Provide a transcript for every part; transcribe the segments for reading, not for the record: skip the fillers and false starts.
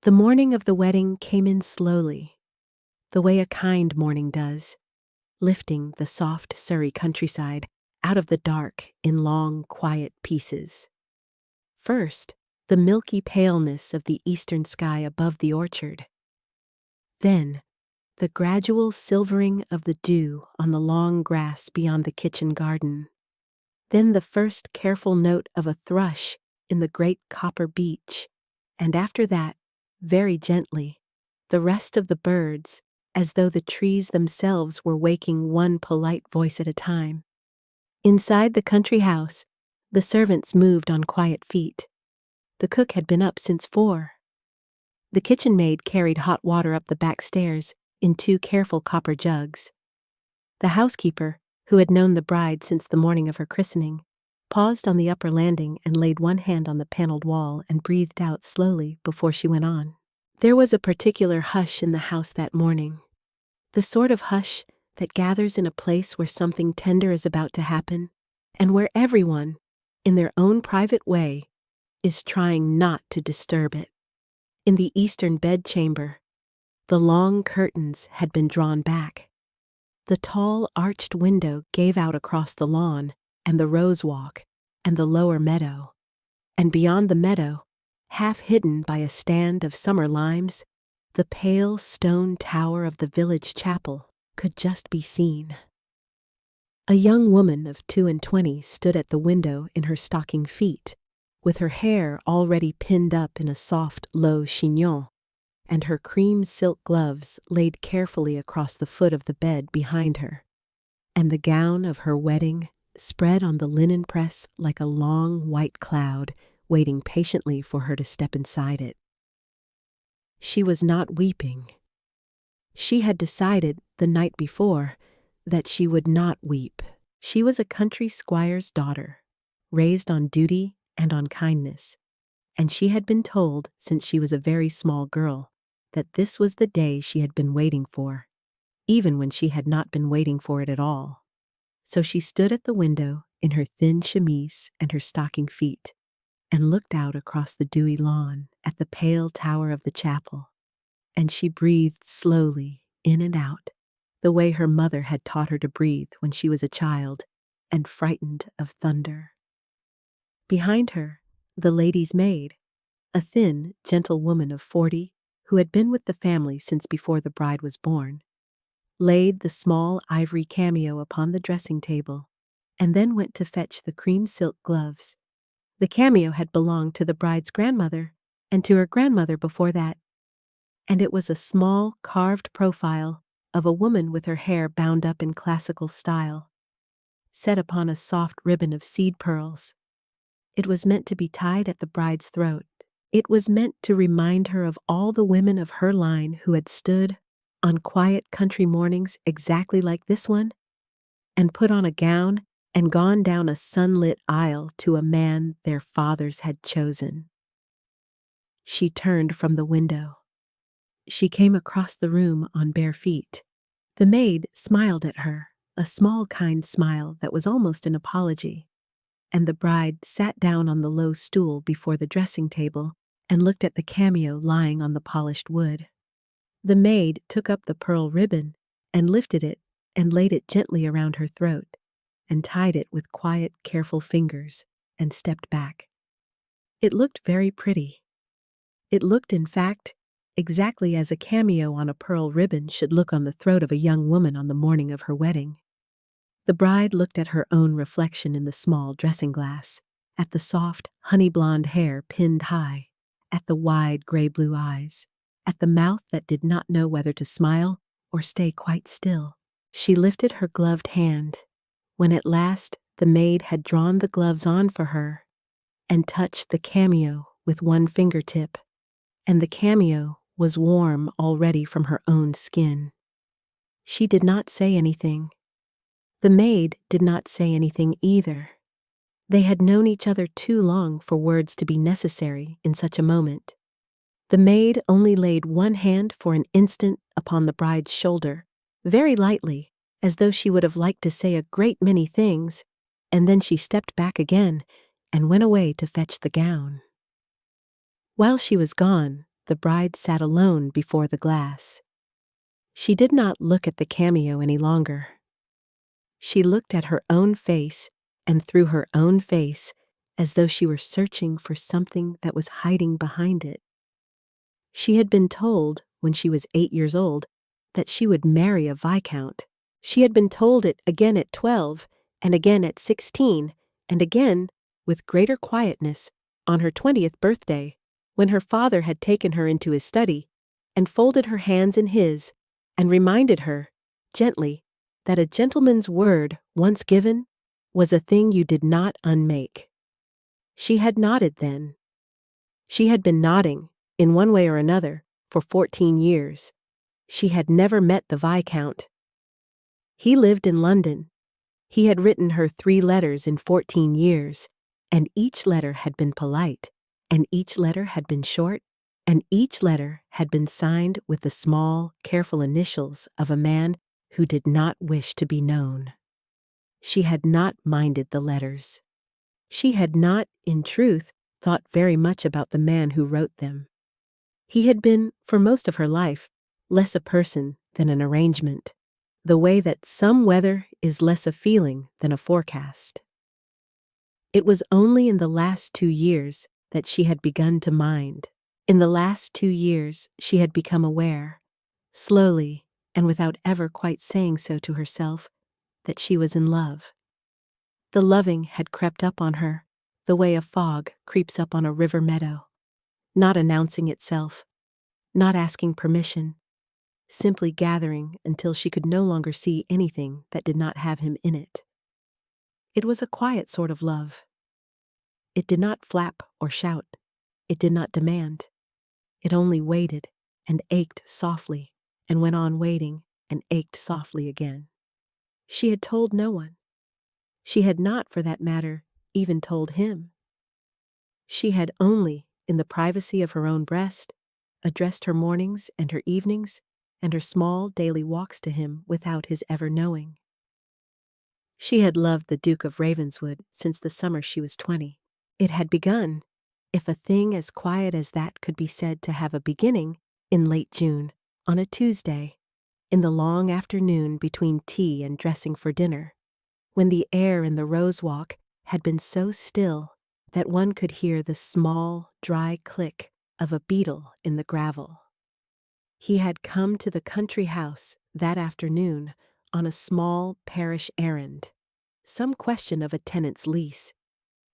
The morning of the wedding came in slowly, the way a kind morning does, lifting the soft Surrey countryside out of the dark in long, quiet pieces. First, the milky paleness of the eastern sky above the orchard. Then, the gradual silvering of the dew on the long grass beyond the kitchen garden. Then the first careful note of a thrush in the great copper beech, and after that, very gently, the rest of the birds, as though the trees themselves were waking one polite voice at a time. Inside the country house, the servants moved on quiet feet. The cook had been up since 4. The kitchen maid carried hot water up the back stairs in 2 careful copper jugs. The housekeeper, who had known the bride since the morning of her christening, paused on the upper landing and laid one hand on the paneled wall and breathed out slowly before she went on. There was a particular hush in the house that morning, the sort of hush that gathers in a place where something tender is about to happen, and where everyone, in their own private way, is trying not to disturb it. In the eastern bedchamber, the long curtains had been drawn back. The tall arched window gave out across the lawn and the rose walk and the lower meadow, and beyond the meadow, half hidden by a stand of summer limes, the pale stone tower of the village chapel could just be seen. A young woman of 22 stood at the window in her stocking feet, with her hair already pinned up in a soft, low chignon, and her cream silk gloves laid carefully across the foot of the bed behind her, and the gown of her wedding spread on the linen press like a long white cloud, waiting patiently for her to step inside it. She was not weeping. She had decided the night before that she would not weep. She was a country squire's daughter, raised on duty and on kindness, and she had been told since she was a very small girl that this was the day she had been waiting for, even when she had not been waiting for it at all. So she stood at the window in her thin chemise and her stocking feet, and looked out across the dewy lawn at the pale tower of the chapel, and she breathed slowly in and out, the way her mother had taught her to breathe when she was a child and frightened of thunder. Behind her, the lady's maid, a thin, gentle woman of 40, who had been with the family since before the bride was born, laid the small ivory cameo upon the dressing table, and then went to fetch the cream silk gloves. The cameo had belonged to the bride's grandmother, and to her grandmother before that, and it was a small carved profile of a woman with her hair bound up in classical style, set upon a soft ribbon of seed pearls. It was meant to be tied at the bride's throat. It was meant to remind her of all the women of her line who had stood on quiet country mornings exactly like this one, and put on a gown and gone down a sunlit aisle to a man their fathers had chosen. She turned from the window. She came across the room on bare feet. The maid smiled at her, a small kind smile that was almost an apology, and the bride sat down on the low stool before the dressing table and looked at the cameo lying on the polished wood. The maid took up the pearl ribbon and lifted it and laid it gently around her throat, and tied it with quiet, careful fingers, and stepped back. It looked very pretty. It looked, in fact, exactly as a cameo on a pearl ribbon should look on the throat of a young woman on the morning of her wedding. The bride looked at her own reflection in the small dressing glass, at the soft, honey-blonde hair pinned high, at the wide gray-blue eyes, at the mouth that did not know whether to smile or stay quite still. She lifted her gloved hand, when at last the maid had drawn the gloves on for her, and touched the cameo with one fingertip, and the cameo was warm already from her own skin. She did not say anything. The maid did not say anything either. They had known each other too long for words to be necessary in such a moment. The maid only laid one hand for an instant upon the bride's shoulder, very lightly, as though she would have liked to say a great many things, and then she stepped back again and went away to fetch the gown. While she was gone, the bride sat alone before the glass. She did not look at the cameo any longer. She looked at her own face and through her own face as though she were searching for something that was hiding behind it. She had been told, when she was 8 years old, that she would marry a viscount. She had been told it again at 12, and again at 16, and again, with greater quietness, on her 20th birthday, when her father had taken her into his study, and folded her hands in his, and reminded her, gently, that a gentleman's word, once given, was a thing you did not unmake. She had nodded then. She had been nodding, in one way or another, for 14 years. She had never met the Viscount. He lived in London. He had written her 3 letters in 14 years, and each letter had been polite, and each letter had been short, and each letter had been signed with the small, careful initials of a man who did not wish to be known. She had not minded the letters. She had not, in truth, thought very much about the man who wrote them. He had been, for most of her life, less a person than an arrangement, the way that some weather is less a feeling than a forecast. It was only in the last 2 years that she had begun to mind. In the last 2 years she had become aware, slowly and without ever quite saying so to herself, that she was in love. The loving had crept up on her, the way a fog creeps up on a river meadow, not announcing itself, not asking permission, simply gathering until she could no longer see anything that did not have him in it. It was a quiet sort of love. It did not flap or shout. It did not demand. It only waited and ached softly and went on waiting and ached softly again. She had told no one. She had not, for that matter, even told him. She had only, in the privacy of her own breast, addressed her mornings and her evenings and her small daily walks to him without his ever knowing. She had loved the Duke of Ravenswood since the summer she was 20. It had begun, if a thing as quiet as that could be said to have a beginning, in late June, on a Tuesday, in the long afternoon between tea and dressing for dinner, when the air in the rose walk had been so still that one could hear the small, dry click of a beetle in the gravel. He had come to the country house that afternoon on a small parish errand, some question of a tenant's lease.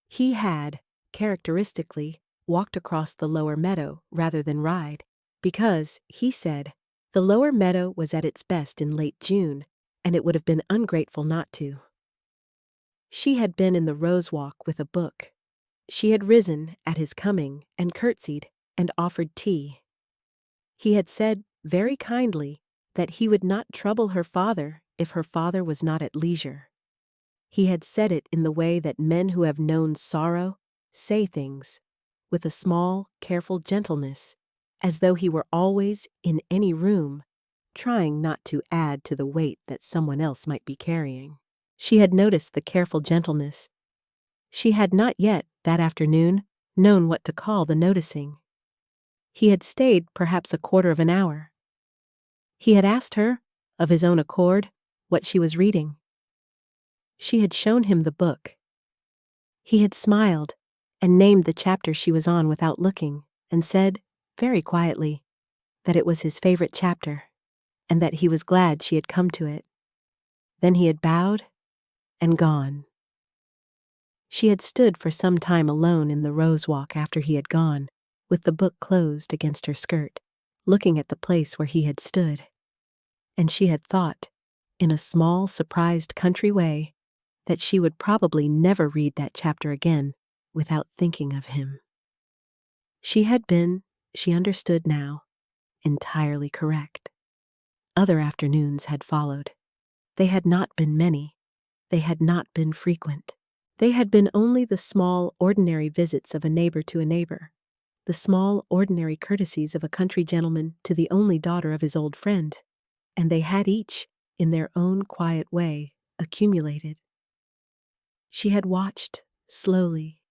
He had, characteristically, walked across the lower meadow rather than ride, because, he said, the lower meadow was at its best in late June, and it would have been ungrateful not to. She had been in the rose walk with a book. She had risen at his coming and curtsied and offered tea. He had said, very kindly, that he would not trouble her father if her father was not at leisure. He had said it in the way that men who have known sorrow say things, with a small, careful gentleness, as though he were always, in any room, trying not to add to the weight that someone else might be carrying. She had noticed the careful gentleness. She had not yet, that afternoon, known what to call the noticing. He had stayed perhaps a quarter of an hour. He had asked her, of his own accord, what she was reading. She had shown him the book. He had smiled and named the chapter she was on without looking, and said, very quietly, that it was his favorite chapter, and that he was glad she had come to it. Then he had bowed and gone. She had stood for some time alone in the rose walk after he had gone, with the book closed against her skirt, looking at the place where he had stood. And she had thought, in a small, surprised country way, that she would probably never read that chapter again without thinking of him. She had been, she understood now, entirely correct. Other afternoons had followed. They had not been many. They had not been frequent. They had been only the small, ordinary visits of a neighbor to a neighbor, the small, ordinary courtesies of a country gentleman to the only daughter of his old friend, and they had each, in their own quiet way, accumulated. She had watched, slowly,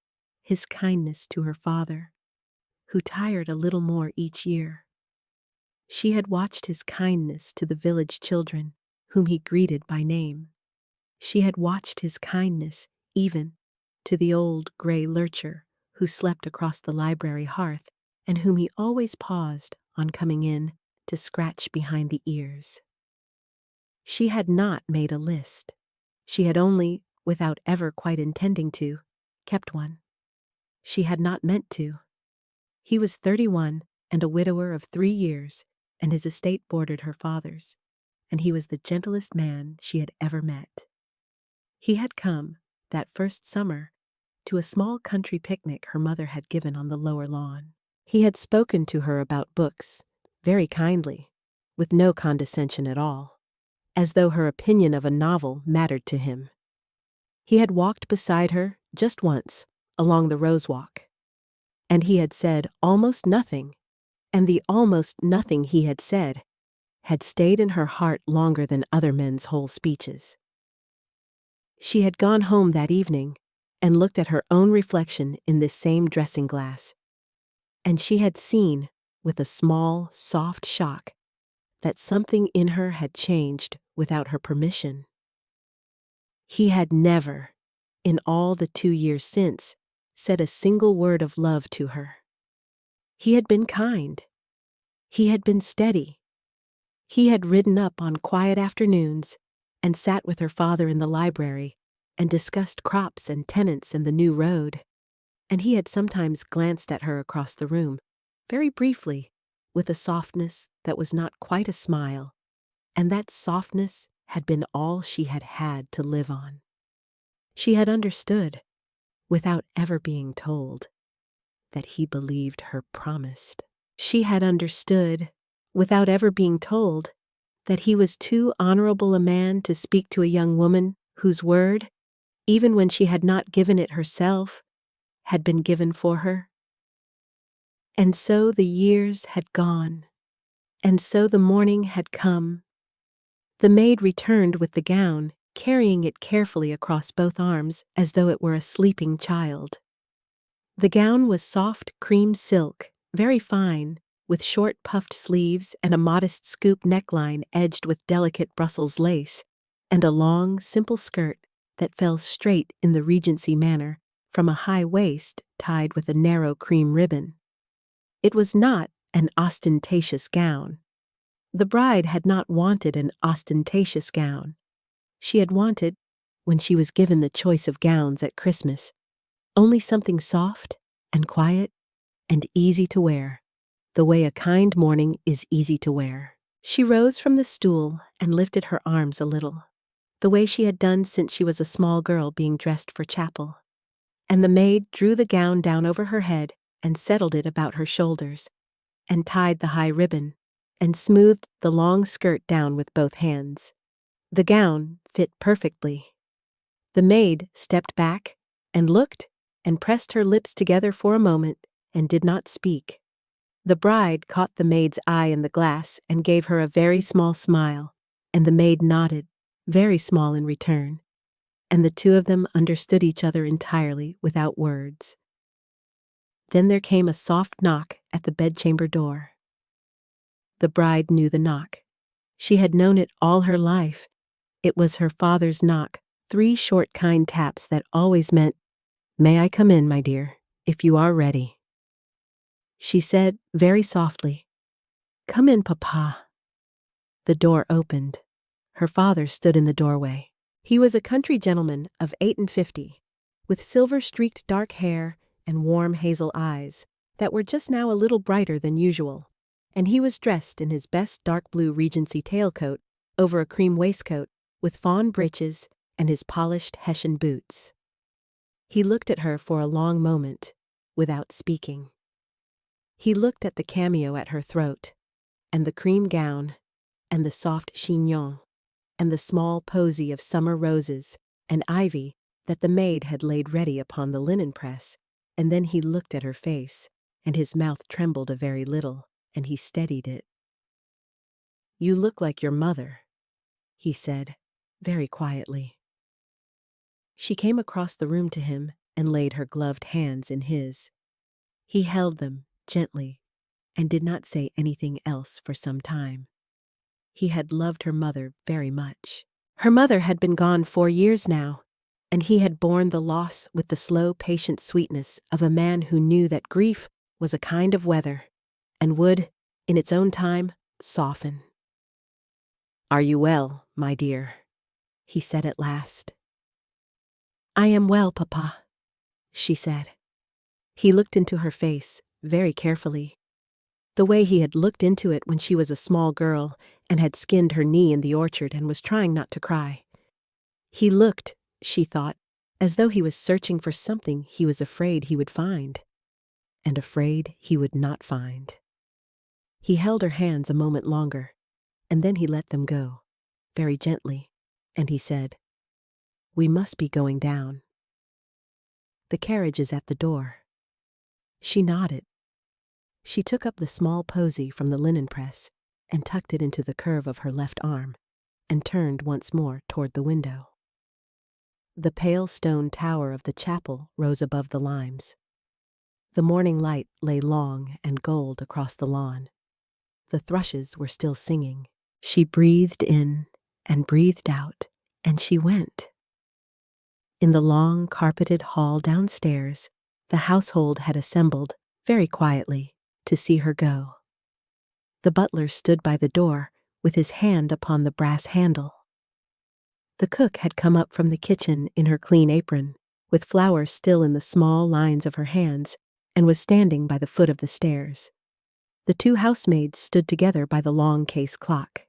his kindness to her father, who tired a little more each year. She had watched his kindness to the village children, whom he greeted by name. She had watched his kindness, even, to the old gray lurcher who slept across the library hearth and whom he always paused, on coming in, to scratch behind the ears. She had not made a list. She had only, without ever quite intending to, kept one. She had not meant to. He was 31 and a widower of 3 years, and his estate bordered her father's, and he was the gentlest man she had ever met. He had come, that first summer, to a small country picnic her mother had given on the lower lawn. He had spoken to her about books, very kindly, with no condescension at all, as though her opinion of a novel mattered to him. He had walked beside her, just once, along the rose walk, and he had said almost nothing, and the almost nothing he had said had stayed in her heart longer than other men's whole speeches. She had gone home that evening and looked at her own reflection in this same dressing glass, and she had seen, with a small, soft shock, that something in her had changed without her permission. He had never, in all the 2 years since, said a single word of love to her. He had been kind. He had been steady. He had ridden up on quiet afternoons and sat with her father in the library and discussed crops and tenants and the new road, and he had sometimes glanced at her across the room, very briefly, with a softness that was not quite a smile, and that softness had been all she had had to live on. She had understood, without ever being told, that he believed her promised. She had understood, without ever being told, that he was too honorable a man to speak to a young woman whose word, even when she had not given it herself, had been given for her. And so the years had gone, and so the morning had come. The maid returned with the gown, carrying it carefully across both arms as though it were a sleeping child. The gown was soft cream silk, very fine, with short puffed sleeves and a modest scoop neckline edged with delicate Brussels lace, and a long, simple skirt that fell straight in the Regency manner from a high waist tied with a narrow cream ribbon. It was not an ostentatious gown. The bride had not wanted an ostentatious gown. She had wanted, when she was given the choice of gowns at Christmas, only something soft and quiet and easy to wear, the way a kind morning is easy to wear. She rose from the stool and lifted her arms a little, the way she had done since she was a small girl being dressed for chapel, and the maid drew the gown down over her head and settled it about her shoulders, and tied the high ribbon, and smoothed the long skirt down with both hands. The gown fit perfectly. The maid stepped back and looked and pressed her lips together for a moment and did not speak. The bride caught the maid's eye in the glass and gave her a very small smile, and the maid nodded, very small in return, and the two of them understood each other entirely without words. Then there came a soft knock at the bedchamber door. The bride knew the knock. She had known it all her life. It was her father's knock, 3 short kind taps that always meant, "May I come in, my dear, if you are ready?" She said, very softly, "Come in, Papa." The door opened. Her father stood in the doorway. He was a country gentleman of 58, with silver-streaked dark hair and warm hazel eyes that were just now a little brighter than usual, and he was dressed in his best dark blue Regency tailcoat over a cream waistcoat with fawn breeches and his polished Hessian boots. He looked at her for a long moment, without speaking. He looked at the cameo at her throat, and the cream gown, and the soft chignon, and the small posy of summer roses and ivy that the maid had laid ready upon the linen press, and then he looked at her face, and his mouth trembled a very little, and he steadied it. "You look like your mother," he said, very quietly. She came across the room to him and laid her gloved hands in his. He held them, gently and did not say anything else for some time. He had loved her mother very much. Her mother had been gone 4 years now, and he had borne the loss with the slow, patient sweetness of a man who knew that grief was a kind of weather and would, in its own time, soften. "Are you well, my dear?" he said at last. "I am well, Papa," she said. He looked into her face very carefully, the way he had looked into it when she was a small girl and had skinned her knee in the orchard and was trying not to cry. He looked, she thought, as though he was searching for something he was afraid he would find, and afraid he would not find. He held her hands a moment longer, and then he let them go, very gently, and he said, "We must be going down. The carriage is at the door." She nodded. She took up the small posy from the linen press and tucked it into the curve of her left arm and turned once more toward the window. The pale stone tower of the chapel rose above the limes. The morning light lay long and gold across the lawn. The thrushes were still singing. She breathed in and breathed out, and she went. In the long carpeted hall downstairs, the household had assembled, very quietly, to see her go. The butler stood by the door with his hand upon the brass handle. The cook had come up from the kitchen in her clean apron, with flour still in the small lines of her hands, and was standing by the foot of the stairs. The 2 housemaids stood together by the long case clock.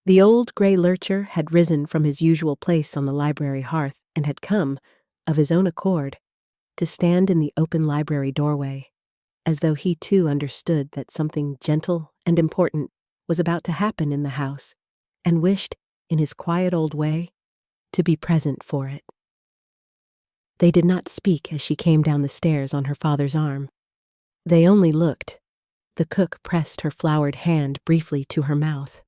The old gray lurcher had risen from his usual place on the library hearth and had come, of his own accord, to stand in the open library doorway, as though he too understood that something gentle and important was about to happen in the house, and wished, in his quiet old way, to be present for it. They did not speak as she came down the stairs on her father's arm. They only looked. The cook pressed her floured hand briefly to her mouth.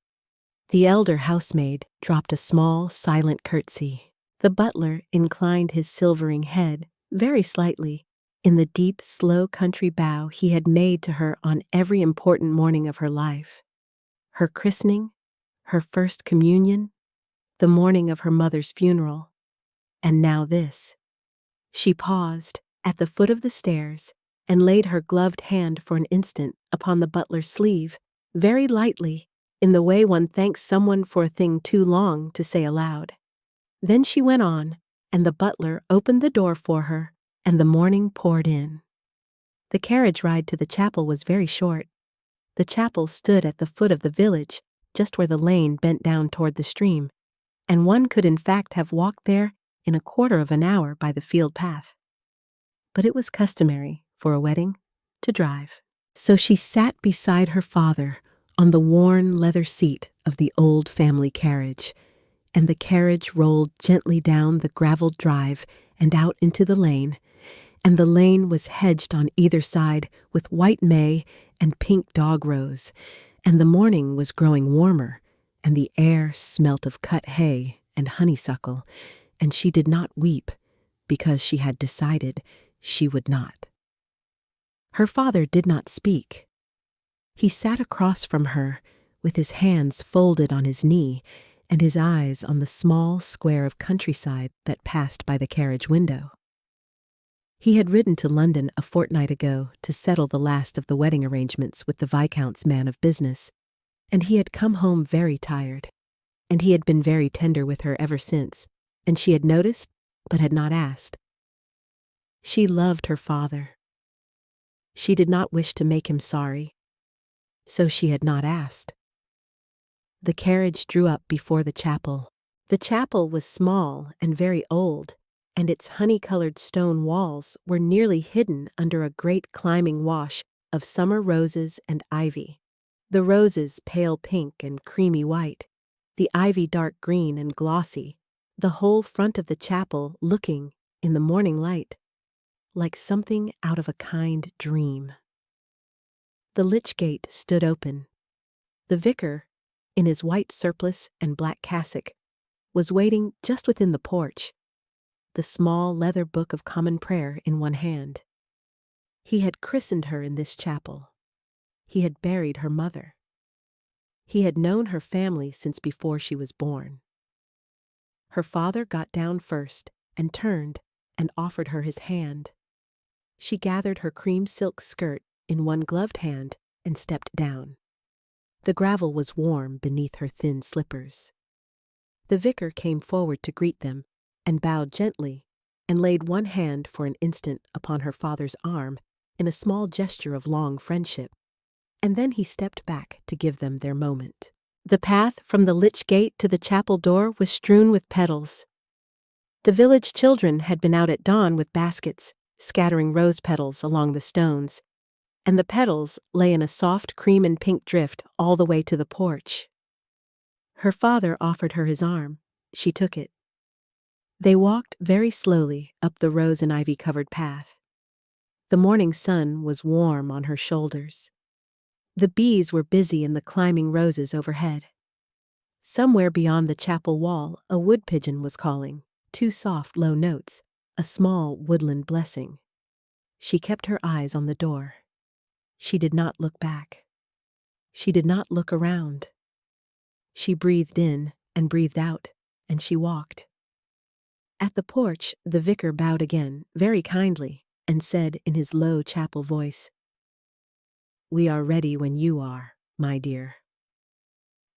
The elder housemaid dropped a small, silent curtsy. The butler inclined his silvering head, very slightly, in the deep, slow country bow he had made to her on every important morning of her life. Her christening, her first communion, the morning of her mother's funeral, and now this. She paused at the foot of the stairs and laid her gloved hand for an instant upon the butler's sleeve, very lightly, in the way one thanks someone for a thing too long to say aloud. Then she went on, and the butler opened the door for her, and the morning poured in. The carriage ride to the chapel was very short. The chapel stood at the foot of the village, just where the lane bent down toward the stream, and one could in fact have walked there in a quarter of an hour by the field path. But it was customary, for a wedding, to drive. So she sat beside her father on the worn leather seat of the old family carriage, and the carriage rolled gently down the graveled drive and out into the lane, and the lane was hedged on either side with white may and pink dog rose, and the morning was growing warmer, and the air smelt of cut hay and honeysuckle, and she did not weep, because she had decided she would not. Her father did not speak. He sat across from her, with his hands folded on his knee, and his eyes on the small square of countryside that passed by the carriage window. He had ridden to London a fortnight ago to settle the last of the wedding arrangements with the Viscount's man of business, and he had come home very tired, and he had been very tender with her ever since, and she had noticed, but had not asked. She loved her father. She did not wish to make him sorry, so she had not asked. The carriage drew up before the chapel. The chapel was small and very old, and its honey-colored stone walls were nearly hidden under a great climbing wash of summer roses and ivy. The roses pale pink and creamy white, the ivy dark green and glossy, the whole front of the chapel looking, in the morning light, like something out of a kind dream. The lych gate stood open. The vicar, in his white surplice and black cassock, was waiting just within the porch, the small leather book of common prayer in one hand. He had christened her in this chapel. He had buried her mother. He had known her family since before she was born. Her father got down first and turned and offered her his hand. She gathered her cream silk skirt in one gloved hand and stepped down. The gravel was warm beneath her thin slippers. The vicar came forward to greet them and bowed gently and laid one hand for an instant upon her father's arm in a small gesture of long friendship, and then he stepped back to give them their moment. The path from the lich gate to the chapel door was strewn with petals. The village children had been out at dawn with baskets, scattering rose petals along the stones, and the petals lay in a soft cream and pink drift all the way to the porch. Her father offered her his arm. She took it. They walked very slowly up the rose and ivy-covered path. The morning sun was warm on her shoulders. The bees were busy in the climbing roses overhead. Somewhere beyond the chapel wall, a wood pigeon was calling, two soft, low notes, a small woodland blessing. She kept her eyes on the door. She did not look back. She did not look around. She breathed in and breathed out, and she walked. At the porch, the vicar bowed again, very kindly, and said in his low chapel voice, "We are ready when you are, my dear."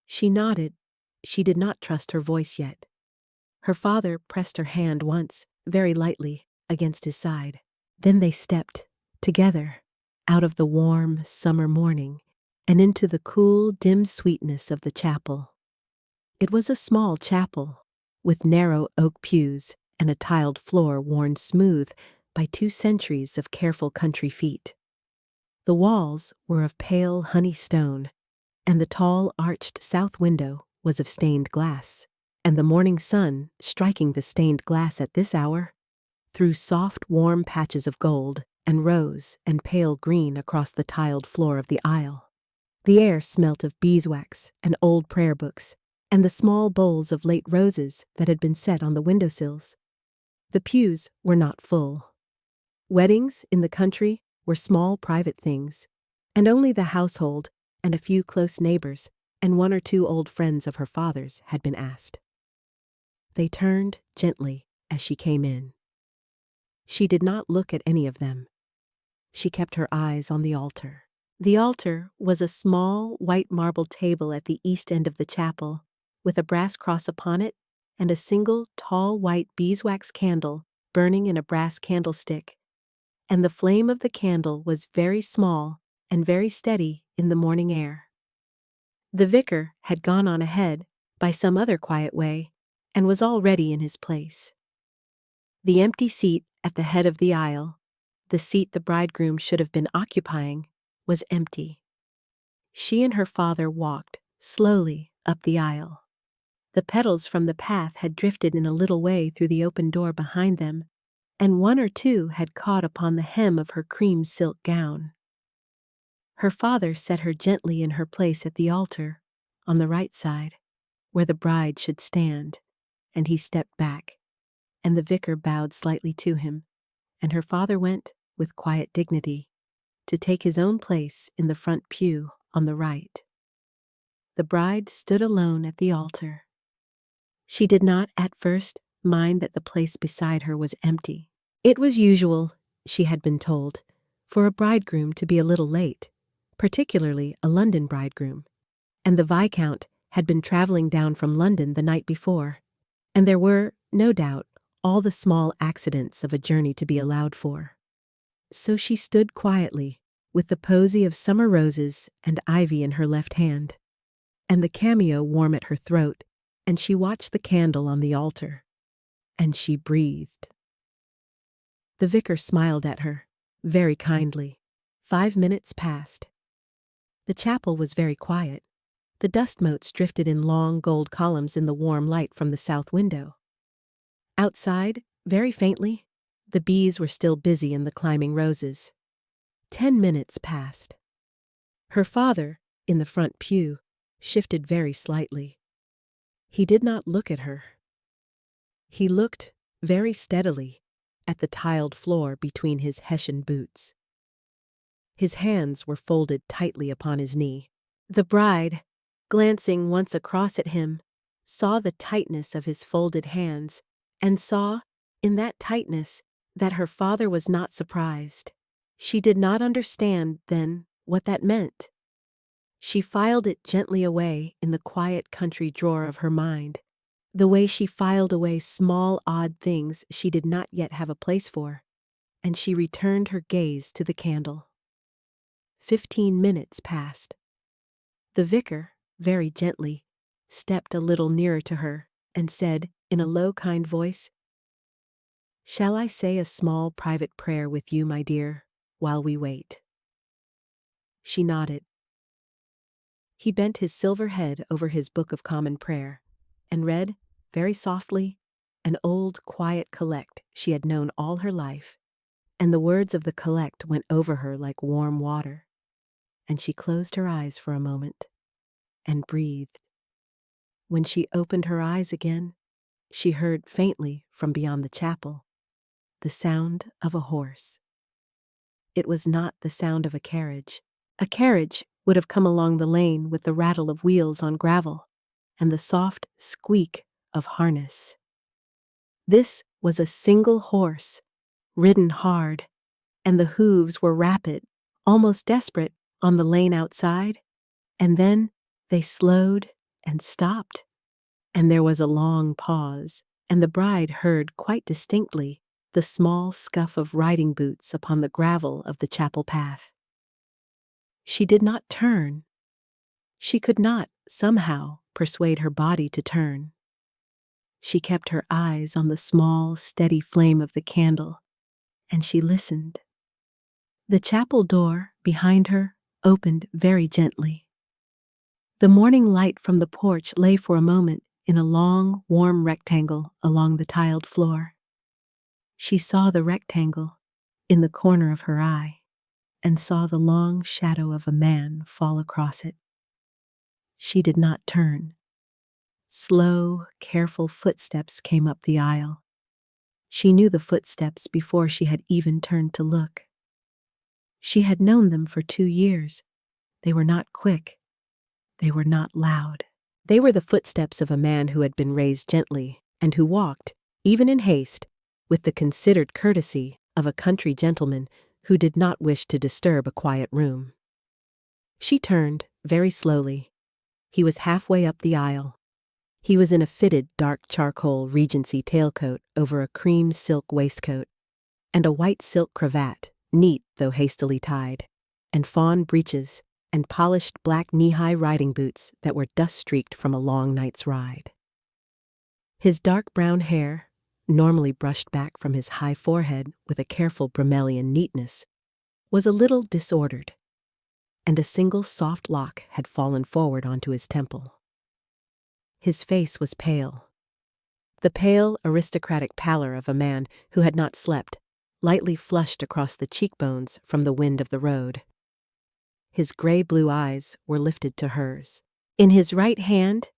She nodded. She did not trust her voice yet. Her father pressed her hand once, very lightly, against his side. Then they stepped, together, out of the warm summer morning and into the cool, dim sweetness of the chapel. It was a small chapel, with narrow oak pews and a tiled floor worn smooth by 2 centuries of careful country feet. The walls were of pale honey stone, and the tall arched south window was of stained glass, and the morning sun, striking the stained glass at this hour, threw soft, warm patches of gold and rose and pale green across the tiled floor of the aisle. The air smelt of beeswax and old prayer books, and the small bowls of late roses that had been set on the windowsills. The pews were not full. Weddings in the country were small private things, and only the household and a few close neighbors and 1 or 2 old friends of her father's had been asked. They turned gently as she came in. She did not look at any of them. She kept her eyes on the altar. The altar was a small white marble table at the east end of the chapel, with a brass cross upon it and a single tall white beeswax candle burning in a brass candlestick, and the flame of the candle was very small and very steady in the morning air. The vicar had gone on ahead by some other quiet way and was already in his place. The empty seat at the head of the aisle, the seat the bridegroom should have been occupying, was empty. She and her father walked slowly up the aisle. The petals from the path had drifted in a little way through the open door behind them, and 1 or 2 had caught upon the hem of her cream silk gown. Her father set her gently in her place at the altar, on the right side, where the bride should stand, and he stepped back, and the vicar bowed slightly to him, and her father went, with quiet dignity, to take his own place in the front pew on the right. The bride stood alone at the altar. She did not at first mind that the place beside her was empty. It was usual, she had been told, for a bridegroom to be a little late, particularly a London bridegroom, and the Viscount had been traveling down from London the night before, and there were, no doubt, all the small accidents of a journey to be allowed for. So she stood quietly, with the posy of summer roses and ivy in her left hand, and the cameo warm at her throat, and she watched the candle on the altar, and she breathed. The vicar smiled at her, very kindly. 5 minutes passed. The chapel was very quiet. The dust motes drifted in long gold columns in the warm light from the south window. Outside, very faintly, the bees were still busy in the climbing roses. 10 minutes passed. Her father, in the front pew, shifted very slightly. He did not look at her. He looked, very steadily, at the tiled floor between his Hessian boots. His hands were folded tightly upon his knee. The bride, glancing once across at him, saw the tightness of his folded hands, and saw, in that tightness, that her father was not surprised. She did not understand, then, what that meant. She filed it gently away in the quiet country drawer of her mind, the way she filed away small odd things she did not yet have a place for, and she returned her gaze to the candle. 15 minutes passed. The vicar, very gently, stepped a little nearer to her and said, in a low, kind voice, "Shall I say a small private prayer with you, my dear, while we wait?" She nodded. He bent his silver head over his book of common prayer and read, very softly, an old, quiet collect she had known all her life, and the words of the collect went over her like warm water, and she closed her eyes for a moment and breathed. When she opened her eyes again, she heard faintly from beyond the chapel the sound of a horse. It was not the sound of a carriage. A carriage would have come along the lane with the rattle of wheels on gravel and the soft squeak of harness. This was a single horse, ridden hard, and the hooves were rapid, almost desperate, on the lane outside, and then they slowed and stopped, and there was a long pause, and the bride heard quite distinctly the small scuff of riding boots upon the gravel of the chapel path. She did not turn. She could not, somehow, persuade her body to turn. She kept her eyes on the small, steady flame of the candle, and she listened. The chapel door, behind her, opened very gently. The morning light from the porch lay for a moment in a long, warm rectangle along the tiled floor. She saw the rectangle in the corner of her eye and saw the long shadow of a man fall across it. She did not turn. Slow, careful footsteps came up the aisle. She knew the footsteps before she had even turned to look. She had known them for 2 years. They were not quick. They were not loud. They were the footsteps of a man who had been raised gently and who walked, even in haste, with the considered courtesy of a country gentleman who did not wish to disturb a quiet room. She turned, very slowly. He was halfway up the aisle. He was in a fitted dark charcoal Regency tailcoat over a cream silk waistcoat, and a white silk cravat, neat though hastily tied, and fawn breeches, and polished black knee-high riding boots that were dust-streaked from a long night's ride. His dark brown hair, normally brushed back from his high forehead with a careful Brumelian neatness, was a little disordered, and a single soft lock had fallen forward onto his temple. His face was pale, the pale, aristocratic pallor of a man who had not slept, lightly flushed across the cheekbones from the wind of the road. His gray-blue eyes were lifted to hers. In his right hand,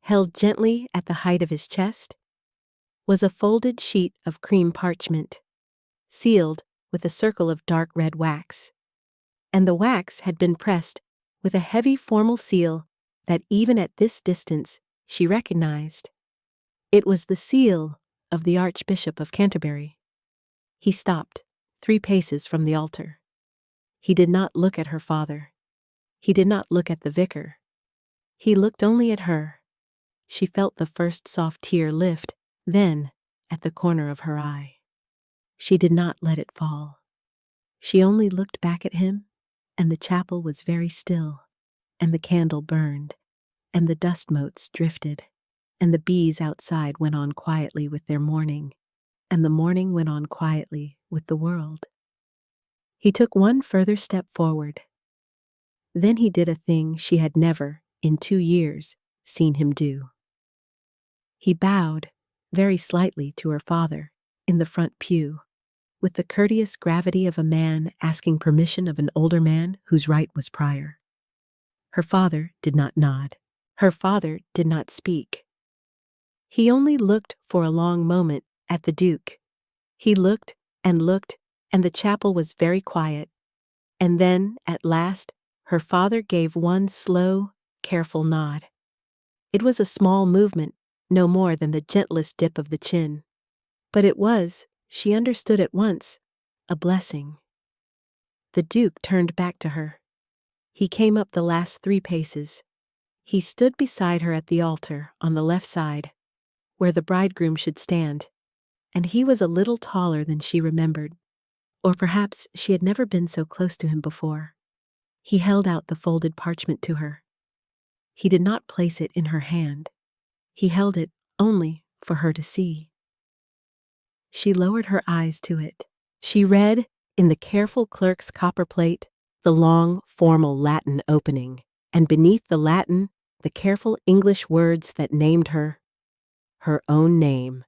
held gently at the height of his chest, was a folded sheet of cream parchment, sealed with a circle of dark red wax, and the wax had been pressed with a heavy formal seal that even at this distance she recognized. It was the seal of the Archbishop of Canterbury. He stopped, 3 paces from the altar. He did not look at her father. He did not look at the vicar. He looked only at her. She felt the first soft tear lift, then at the corner of her eye. She did not let it fall. She only looked back at him, and the chapel was very still, and the candle burned, and the dust motes drifted, and the bees outside went on quietly with their mourning, and the morning went on quietly with the world. He took one further step forward. Then he did a thing she had never, in 2 years, seen him do. He bowed, very slightly, to her father, in the front pew, with the courteous gravity of a man asking permission of an older man whose right was prior. Her father did not nod. Her father did not speak. He only looked for a long moment at the Duke. He looked, and the chapel was very quiet, And then, at last, her father gave one slow, careful nod. It was a small movement, no more than the gentlest dip of the chin. But it was, she understood at once, a blessing. The Duke turned back to her. He came up the last 3 paces. He stood beside her at the altar on the left side, where the bridegroom should stand, and he was a little taller than she remembered, or perhaps she had never been so close to him before. He held out the folded parchment to her. He did not place it in her hand. He held it only for her to see. She lowered her eyes to it. She read, in the careful clerk's copperplate, the long, formal Latin opening, and beneath the Latin, the careful English words that named her own name,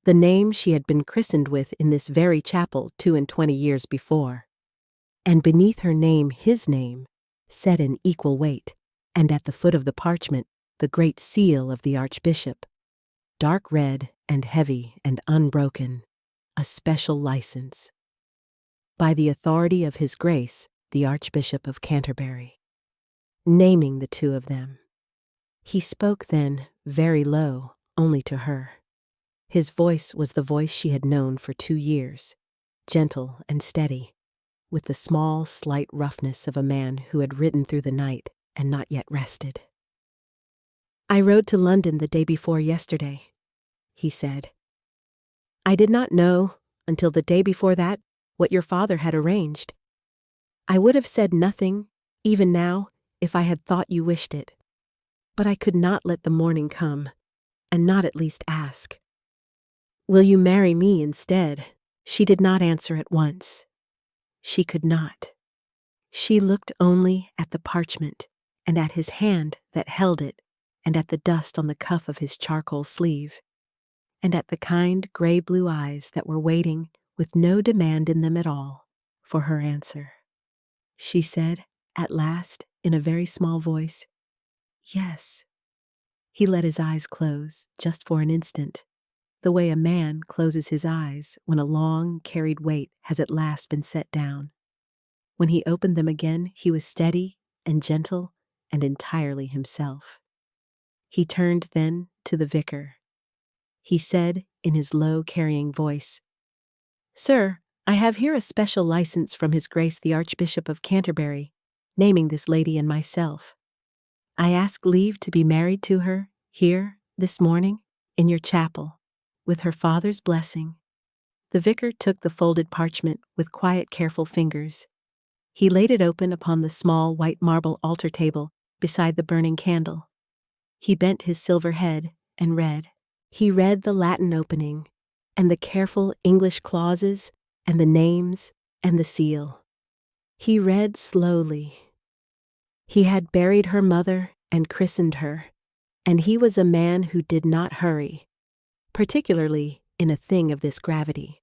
the name she had been christened with in this very chapel 22 years before. And beneath her name his name, set in equal weight, and at the foot of the parchment, the great seal of the Archbishop, dark red and heavy and unbroken, a special license. By the authority of His Grace, the Archbishop of Canterbury. Naming the 2 of them. He spoke then, very low, only to her. His voice was the voice she had known for 2 years, gentle and steady, with the small, slight roughness of a man who had ridden through the night and not yet rested. "I rode to London the day before yesterday," he said. "I did not know, until the day before that, what your father had arranged. I would have said nothing, even now, if I had thought you wished it. But I could not let the morning come, and not at least ask. Will you marry me instead?" She did not answer at once. She could not. She looked only at the parchment, and at his hand that held it, and at the dust on the cuff of his charcoal sleeve, and at the kind gray-blue eyes that were waiting, with no demand in them at all, for her answer. She said, at last, in a very small voice, "Yes." He let his eyes close, just for an instant, the way a man closes his eyes when a long carried weight has at last been set down. When he opened them again, he was steady and gentle and entirely himself. He turned then to the vicar. He said, in his low, carrying voice, "Sir, I have here a special license from His Grace the Archbishop of Canterbury, naming this lady and myself. I ask leave to be married to her, here, this morning, in your chapel, with her father's blessing." The vicar took the folded parchment with quiet, careful fingers. He laid it open upon the small white marble altar table beside the burning candle. He bent his silver head and read. He read the Latin opening, and the careful English clauses, and the names, and the seal. He read slowly. He had buried her mother and christened her, and he was a man who did not hurry, particularly in a thing of this gravity.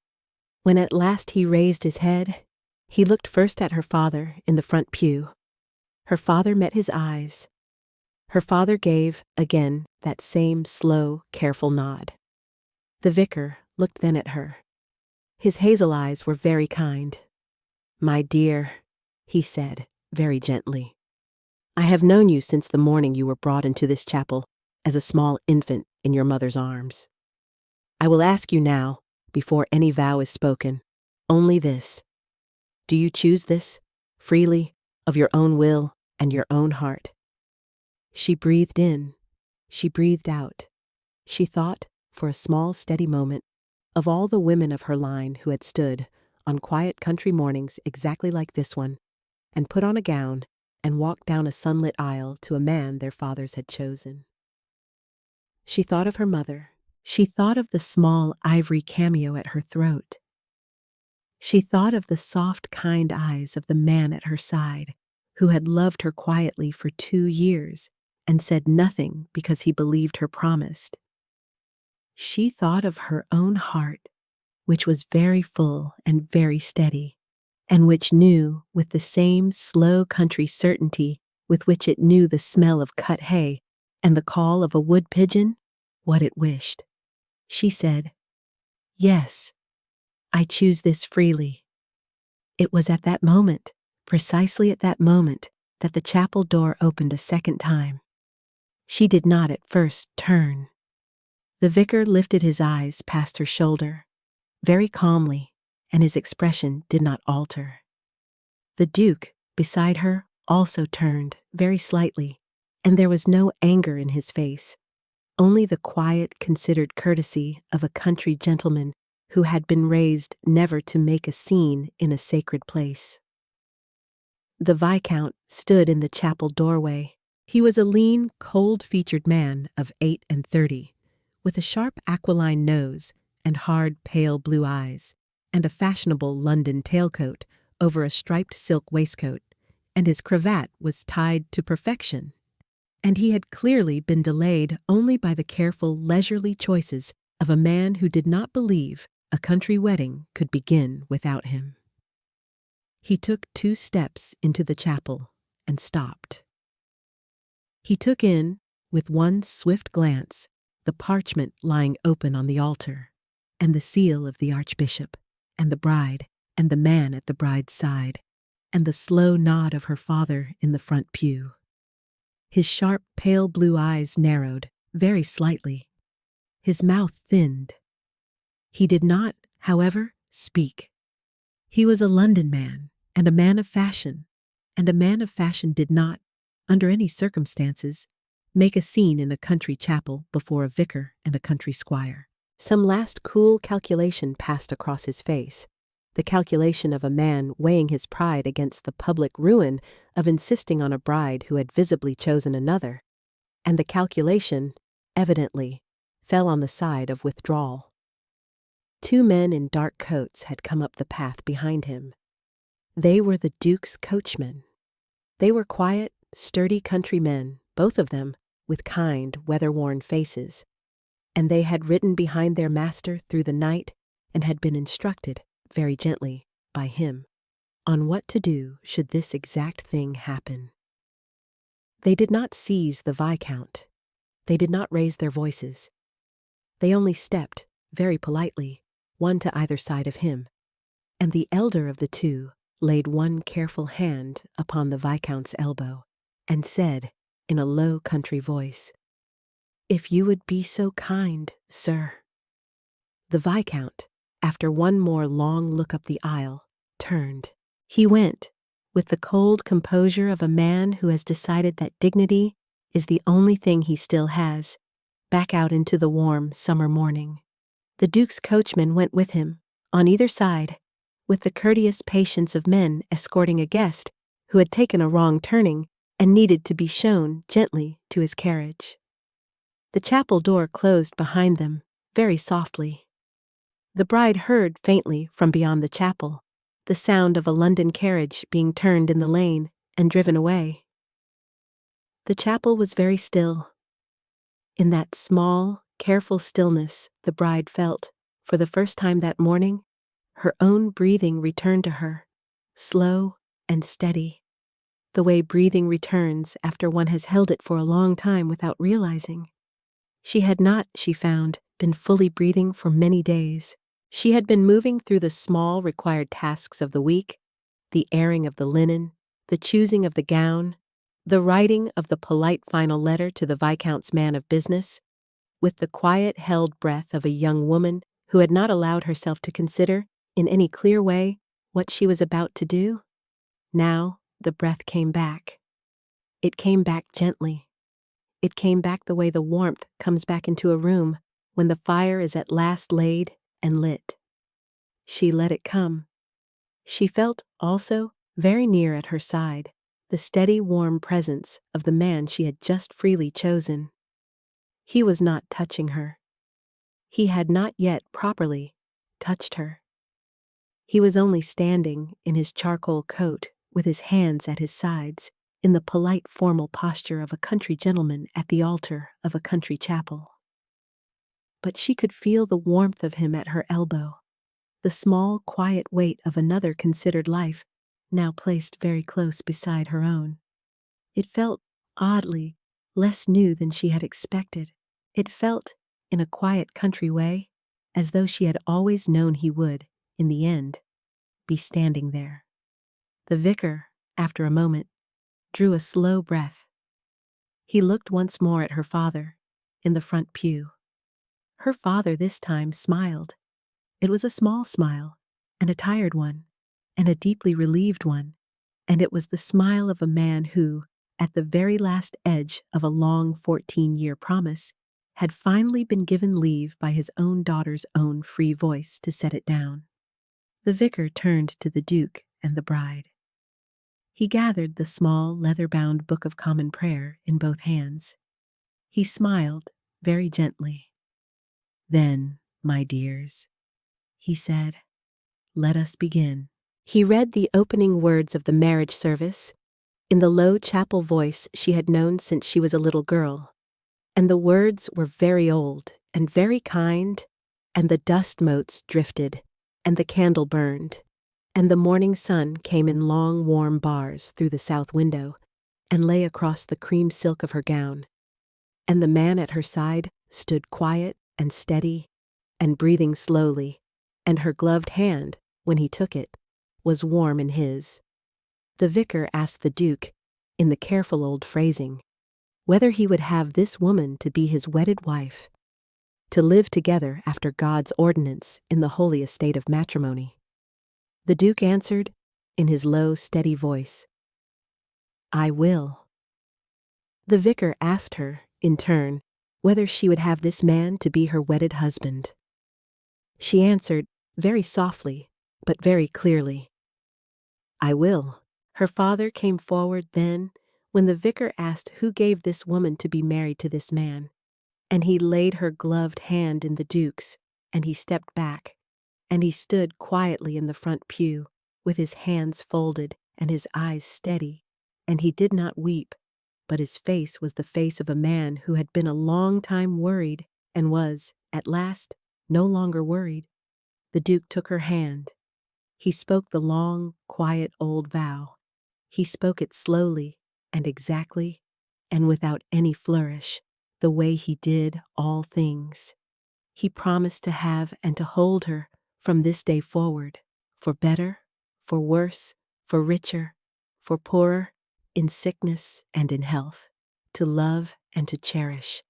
When at last he raised his head, he looked first at her father in the front pew. Her father met his eyes. Her father gave, again, that same slow, careful nod. The vicar looked then at her. His hazel eyes were very kind. "My dear," he said, very gently, "I have known you since the morning you were brought into this chapel as a small infant in your mother's arms. I will ask you now, before any vow is spoken, only this. Do you choose this, freely, of your own will and your own heart?" She breathed in. She breathed out. She thought, for a small, steady moment, of all the women of her line who had stood, on quiet country mornings exactly like this one, and put on a gown and walked down a sunlit aisle to a man their fathers had chosen. She thought of her mother. She thought of the small ivory cameo at her throat. She thought of the soft, kind eyes of the man at her side, who had loved her quietly for 2 years and said nothing because he believed her promised. She thought of her own heart, which was very full and very steady, and which knew, with the same slow country certainty with which it knew the smell of cut hay and the call of a wood pigeon, what it wished. She said, "Yes, I choose this freely." It was at that moment, precisely at that moment that the chapel door opened a second time. She did not at first turn. The vicar lifted his eyes past her shoulder, very calmly, and his expression did not alter. The Duke, beside her, also turned, very slightly, and there was no anger in his face, only the quiet, considered courtesy of a country gentleman who had been raised never to make a scene in a sacred place. The Viscount stood in the chapel doorway. He was a lean, cold-featured man of 38, with a sharp aquiline nose and hard, pale blue eyes, and a fashionable London tailcoat over a striped silk waistcoat, and his cravat was tied to perfection. And he had clearly been delayed only by the careful, leisurely choices of a man who did not believe a country wedding could begin without him. He took 2 steps into the chapel and stopped. He took in, with one swift glance, the parchment lying open on the altar, and the seal of the Archbishop, and the bride, and the man at the bride's side, and the slow nod of her father in the front pew. His sharp, pale blue eyes narrowed, very slightly. His mouth thinned. He did not, however, speak. He was a London man, and a man of fashion, and a man of fashion did not, under any circumstances, make a scene in a country chapel before a vicar and a country squire. Some last cool calculation passed across his face, the calculation of a man weighing his pride against the public ruin of insisting on a bride who had visibly chosen another, and the calculation, evidently, fell on the side of withdrawal. 2 men in dark coats had come up the path behind him. They were the Duke's coachmen. They were quiet, sturdy country men, both of them, with kind, weather-worn faces, and they had ridden behind their master through the night and had been instructed, very gently, by him, on what to do should this exact thing happen. They did not seize the Viscount. They did not raise their voices. They only stepped, very politely, one to either side of him, and the elder of the 2 laid one careful hand upon the Viscount's elbow, and said, in a low country voice, "If you would be so kind, sir." The Viscount, after one more long look up the aisle, turned. He went, with the cold composure of a man who has decided that dignity is the only thing he still has, back out into the warm summer morning. The Duke's coachman went with him, on either side, with the courteous patience of men escorting a guest who had taken a wrong turning and needed to be shown gently to his carriage. The chapel door closed behind them, very softly. The bride heard faintly from beyond the chapel the sound of a London carriage being turned in the lane and driven away. The chapel was very still. In that small, careful stillness the bride felt, for the first time that morning, her own breathing returned to her, slow and steady, the way breathing returns after one has held it for a long time without realizing. She had not, she found, been fully breathing for many days. She had been moving through the small required tasks of the week, the airing of the linen, the choosing of the gown, the writing of the polite final letter to the Viscount's man of business, with the quiet held breath of a young woman who had not allowed herself to consider, in any clear way, what she was about to do. Now the breath came back. It came back gently. It came back the way the warmth comes back into a room when the fire is at last laid and lit. She let it come. She felt, also, very near at her side, the steady, warm presence of the man she had just freely chosen. He was not touching her. He had not yet properly touched her. He was only standing in his charcoal coat with his hands at his sides, in the polite formal posture of a country gentleman at the altar of a country chapel. But she could feel the warmth of him at her elbow, the small, quiet weight of another considered life, now placed very close beside her own. It felt, oddly, less new than she had expected. It felt, in a quiet country way, as though she had always known he would, in the end, be standing there. The vicar, after a moment, drew a slow breath. He looked once more at her father, in the front pew. Her father this time smiled. It was a small smile, and a tired one, and a deeply relieved one, and it was the smile of a man who, at the very last edge of a long 14-year promise, had finally been given leave by his own daughter's own free voice to set it down. The vicar turned to the Duke and the bride. He gathered the small, leather-bound Book of Common Prayer in both hands. He smiled very gently. "Then, my dears," he said, "let us begin." He read the opening words of the marriage service in the low chapel voice she had known since she was a little girl, and the words were very old and very kind, and the dust motes drifted, and the candle burned, and the morning sun came in long warm bars through the south window and lay across the cream silk of her gown, and the man at her side stood quiet and steady and breathing slowly, and her gloved hand, when he took it, was warm in his. The vicar asked the Duke, in the careful old phrasing, whether he would have this woman to be his wedded wife, to live together after God's ordinance in the holy estate of matrimony. The Duke answered, in his low, steady voice, "I will." The vicar asked her, in turn, whether she would have this man to be her wedded husband. She answered, very softly, but very clearly, "I will." Her father came forward then, when the vicar asked who gave this woman to be married to this man, and he laid her gloved hand in the Duke's, and he stepped back, and he stood quietly in the front pew, with his hands folded and his eyes steady, and he did not weep, but his face was the face of a man who had been a long time worried, and was, at last, no longer worried. The Duke took her hand. He spoke the long, quiet old vow. He spoke it slowly and exactly, and without any flourish, the way he did all things. He promised to have and to hold her from this day forward, for better, for worse, for richer, for poorer, in sickness and in health, to love and to cherish,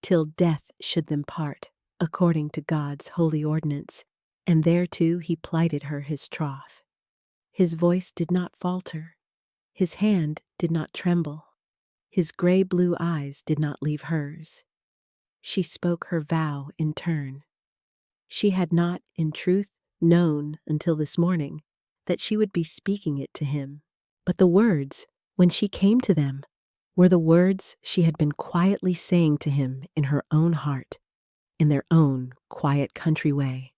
till death should them part, according to God's holy ordinance, and thereto he plighted her his troth. His voice did not falter, his hand did not tremble, his gray-blue eyes did not leave hers. She spoke her vow in turn. She had not, in truth, known until this morning that she would be speaking it to him, but the words, when she came to them, were the words she had been quietly saying to him in her own heart, in their own quiet country way,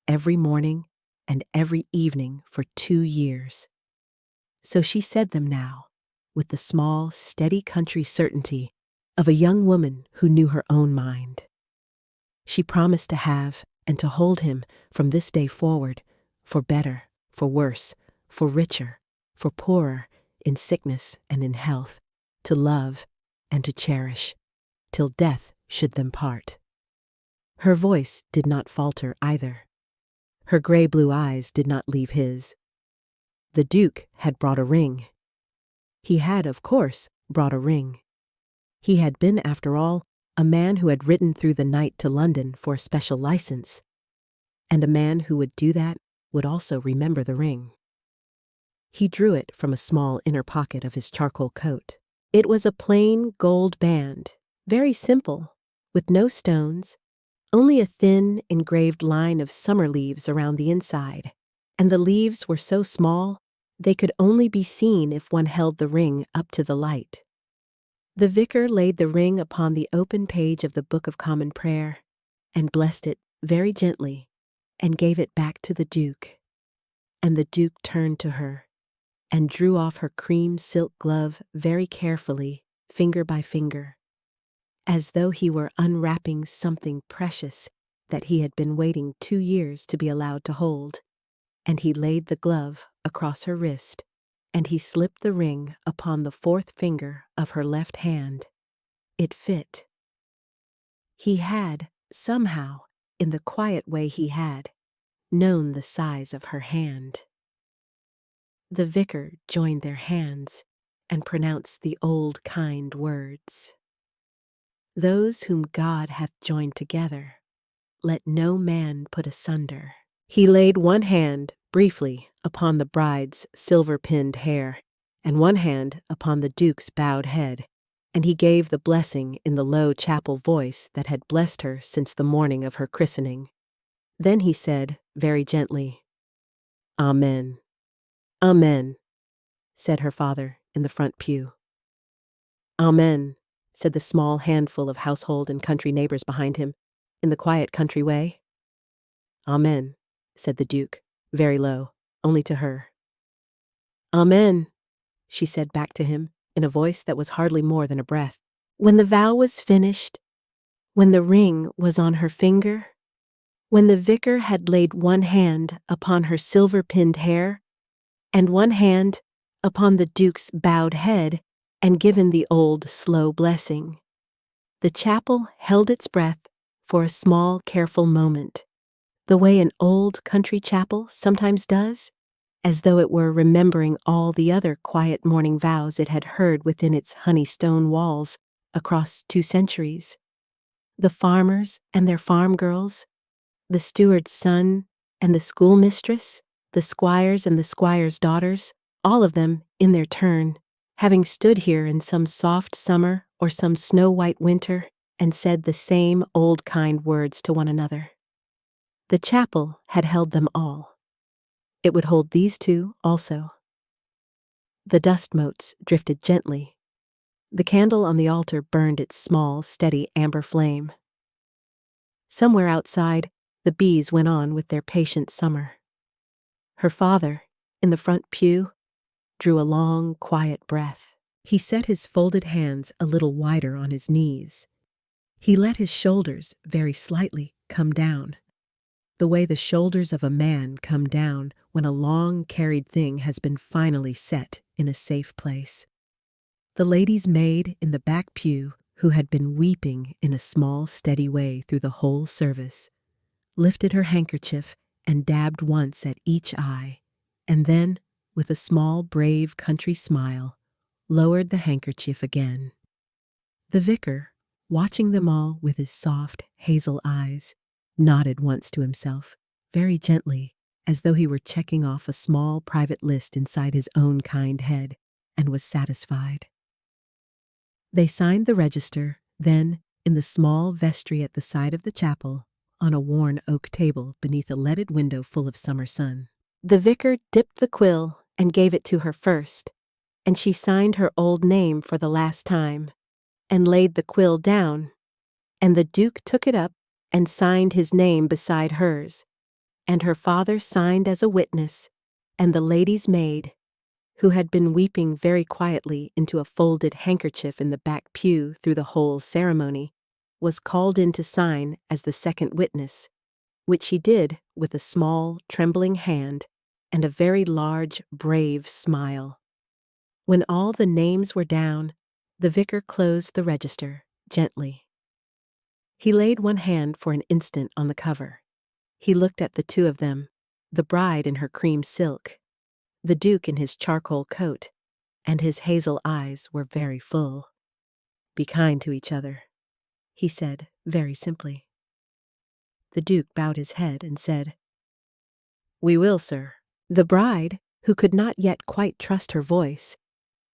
every morning and every evening for 2 years. So she said them now, with the small, steady country certainty of a young woman who knew her own mind. She promised to have and to hold him from this day forward, for better, for worse, for richer, for poorer, in sickness and in health, to love and to cherish, till death should them part. Her voice did not falter either. Her gray-blue eyes did not leave his. The Duke had brought a ring. He had, of course, brought a ring. He had been, after all, a man who had ridden through the night to London for a special license, and a man who would do that would also remember the ring. He drew it from a small inner pocket of his charcoal coat. It was a plain gold band, very simple, with no stones, only a thin, engraved line of summer leaves around the inside, and the leaves were so small they could only be seen if one held the ring up to the light. The vicar laid the ring upon the open page of the Book of Common Prayer, and blessed it very gently, and gave it back to the Duke. And the Duke turned to her, and drew off her cream silk glove very carefully, finger by finger, as though he were unwrapping something precious that he had been waiting 2 years to be allowed to hold. And he laid the glove across her wrist, and he slipped the ring upon the 4th finger of her left hand. It fit. He had, somehow, in the quiet way he had, known the size of her hand. The vicar joined their hands and pronounced the old kind words. Those whom God hath joined together, let no man put asunder. He laid one hand, briefly, upon the bride's silver-pinned hair, and one hand upon the duke's bowed head, and he gave the blessing in the low chapel voice that had blessed her since the morning of her christening. Then he said, very gently, "Amen. Amen," said her father in the front pew. "Amen," said the small handful of household and country neighbors behind him, in the quiet country way. "Amen," said the Duke, very low, only to her. "Amen," she said back to him, in a voice that was hardly more than a breath. When the vow was finished, when the ring was on her finger, when the vicar had laid one hand upon her silver-pinned hair, and one hand upon the Duke's bowed head, and given the old slow blessing, the chapel held its breath for a small, careful moment, the way an old country chapel sometimes does, as though it were remembering all the other quiet morning vows it had heard within its honey-stone walls across 2 centuries. The farmers and their farm girls, the steward's son and the schoolmistress, the squires and the squires' daughters, all of them, in their turn, having stood here in some soft summer or some snow-white winter and said the same old kind words to one another. The chapel had held them all. It would hold these 2 also. The dust motes drifted gently. The candle on the altar burned its small, steady amber flame. Somewhere outside, the bees went on with their patient summer. Her father, in the front pew, drew a long, quiet breath. He set his folded hands a little wider on his knees. He let his shoulders, very slightly, come down, the way the shoulders of a man come down when a long-carried thing has been finally set in a safe place. The lady's maid in the back pew, who had been weeping in a small, steady way through the whole service, lifted her handkerchief and dabbed once at each eye, and then, with a small, brave country smile, lowered the handkerchief again. The vicar, watching them all with his soft, hazel eyes, nodded once to himself, very gently, as though he were checking off a small private list inside his own kind head, and was satisfied. They signed the register, then, in the small vestry at the side of the chapel, on a worn oak table beneath a leaded window full of summer sun. The vicar dipped the quill and gave it to her first, and she signed her old name for the last time, and laid the quill down, and the Duke took it up and signed his name beside hers, and her father signed as a witness, and the lady's maid, who had been weeping very quietly into a folded handkerchief in the back pew through the whole ceremony, was called in to sign as the second witness, which she did with a small, trembling hand and a very large, brave smile. When all the names were down, the vicar closed the register gently. He laid one hand for an instant on the cover. He looked at the 2 of them, the bride in her cream silk, the Duke in his charcoal coat, and his hazel eyes were very full. "Be kind to each other," he said very simply. The Duke bowed his head and said, "We will, sir." The bride, who could not yet quite trust her voice,